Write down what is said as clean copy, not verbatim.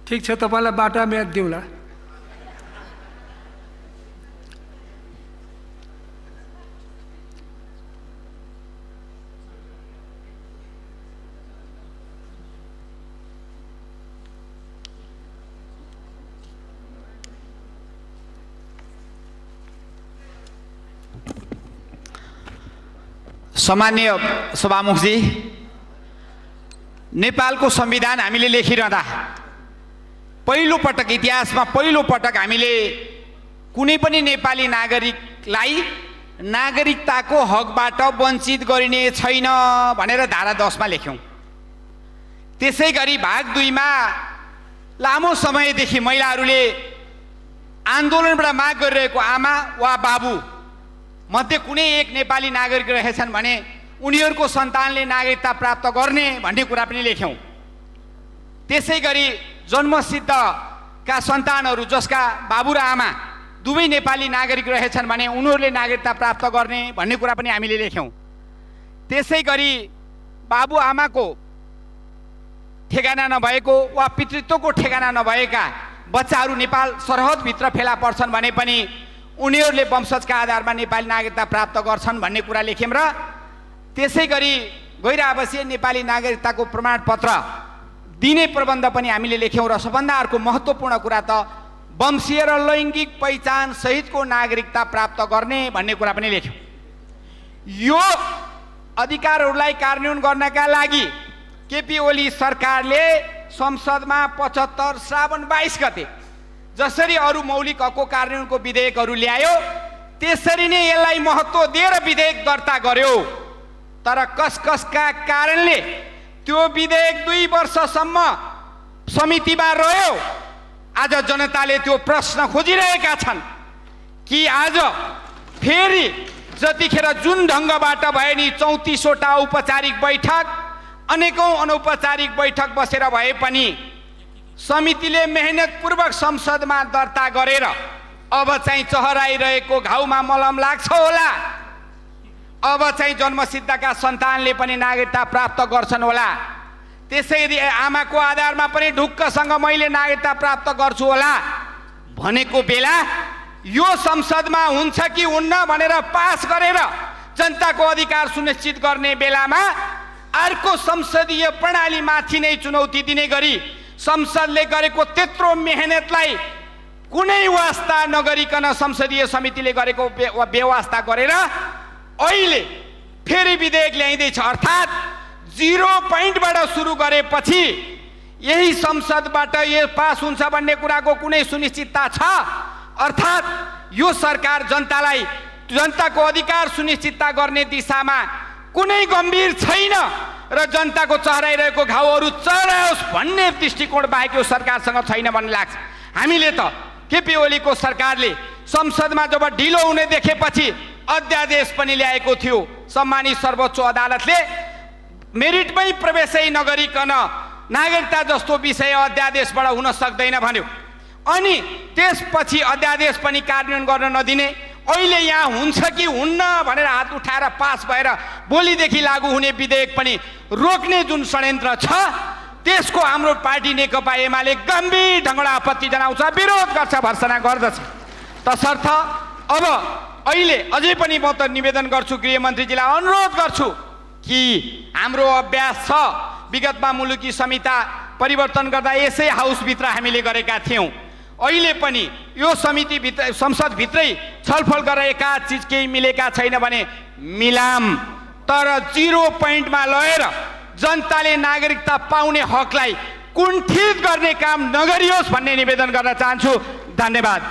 ठीक छ, तपाईलाई बाटा म्याद दिउँला। सम्माननीय सभामुखजी, नेपालको संविधान हामीले लेखिरहँदा पहिलो पटक इतिहासमा पहिलो पटक हामीले कुनै पनि नेपाली नागरिकलाई नागरिकताको हकबाट वञ्चित गरिने छैन भनेर धारा 10 मा लेख्यौं। त्यसैगरी भाग 2 मा लामो समयदेखि महिलाहरूले आन्दोलनबाट माग गरिरहेको आमा वा बाबु मध्ये कुनै एक नेपाली नागरिक रहेछन् भने उनीहरूको सन्तानले नागरिकता प्राप्त गर्ने भन्ने कुरा पनि लेख्यौं। त्यसैगरी जन्मसिद्धका सन्तानहरू जसका बाबु र आमा दुवै नेपाली नागरिक रहेछन् भने उनीहरूले नागरिकता प्राप्त गर्ने भन्ने कुरा पनि हामीले लेख्यौं। त्यसैगरी बाबु आमाको ठेगाना नभएको वा पितृत्वको ठेगाना नभएका बच्चाहरू नेपाल सरहदभित्र फेला पर्छन् भने पनि उनीहरूले वंशजका आधारमा नेपाली नागरिकता प्राप्त गर्छन् भन्ने कुरा लेख्यौं। र त्यसैगरी गैर आवासीय नेपाली नागरिकताको प्रमाणपत्र दिने प्रबन्ध पनि हामीले लेख्यौं। र सबभन्दा अर्को महत्त्वपूर्ण कुरा त वंशीय र लैङ्गिक पहिचान सहितको नागरिकता प्राप्त गर्ने भन्ने कुरा पनि लेख्यौं। यो अधिकारहरूलाई कार्यान्वयन गर्नका लागि केपी ओली सरकारले संसदमा 75 श्रावण 22 गते जसरी अरू मौलिक हकको कार्यान्वयनको विधेयकहरू ल्यायो त्यसरी नै यसलाई महत्त्व दिएर विधेयक दर्ता गर्यो। तर कसका कारणले त्यो विधेयक 2 वर्षसम्म समितिमा रह्यो। आज जनताले त्यो प्रश्न खोजिरहेका छन् कि आज फेरि जतिखेर जुन ढङ्गबाट भए नि 34 वटा औपचारिक बैठक अनेकौं अनौपचारिक बैठक बसेर भए पनि समितिले मेहनतपूर्वक संसदमा दर्ता गरेर अब चाहिँ चहराइरहेको घाउमा मलम लाग्छ होला। अब चाहिँ जन्मसिद्धका सन्तानले पनि नागरिकता प्राप्त गर्छन् होला। त्यसैले आमाको आधारमा पनि ढुक्कसँग मैले नागरिकता प्राप्त गर्छु होला भनेको बेला यो संसदमा हुन्छ कि हुन्न भनेर पास गरेर जनताको अधिकार सुनिश्चित गर्ने बेलामा अर्को संसदीय प्रणालीमाथि नै चुनौती दिने गरी संसदले गरेको त्यत्रो मेहनतलाई कुनै वास्ता नगरिकन संसदीय समितिले गरेको व्यवस्था गरेर अहिले फेरि विधेयक ल्याइँदैछ। अर्थात् 0 पोइन्टबाट सुरु गरेपछि यही संसदबाट यो पास हुन्छ भन्ने कुराको कुनै सुनिश्चितता छ? अर्थात् यो सरकार जनतालाई जनताको अधिकार सुनिश्चितता गर्ने दिशामा कुनै गम्भीर छैन र जनताको चहराइरहेको घाउहरू चढाओस् भन्ने दृष्टिकोण बाहेक यो सरकारसँग छैन भन्ने लाग्छ। हामीले त केपी ओलीको सरकारले संसदमा जब ढिलो हुने देखेपछि अध्यादेश पनि ल्याएको थियो। सम्मानित सर्वोच्च अदालतले मेरिटमै प्रवेशै नगरिकन नागरिकता जस्तो विषय अध्यादेशबाट हुन सक्दैन भन्यो। अनि त्यसपछि अध्यादेश पनि कार्यान्वयन गर्न नदिने अहिले यहाँ हुन्छ कि हुन्न भनेर हात उठाएर पास भएर भोलिदेखि लागू हुने विधेयक पनि रोक्ने जुन षड्यन्त्र छ त्यसको हाम्रो पार्टी नेकपा एमाले गम्भीर ढङ्गबाट आपत्ति जनाउँछ, विरोध गर्छ, भर्सना गर्दछ। तसर्थ अब अहिले अझै पनि म त निवेदन गर्छु, गृहमन्त्रीजीलाई अनुरोध गर्छु कि हाम्रो अभ्यास छ विगतमा मुलुकी संहिता परिवर्तन गर्दा यसै हाउसभित्र हामीले गरेका थियौँ। अहिले पनि यो समिति भित्र संसदभित्रै छलफल गरेर एका चिज केही मिलेका छैन भने मिलाम, तर 0 पोइन्टमा लगेर जनताले नागरिकता पाउने हकलाई कुण्ठित गर्ने काम नगरियोस् भन्ने निवेदन गर्न चाहन्छु। धन्यवाद।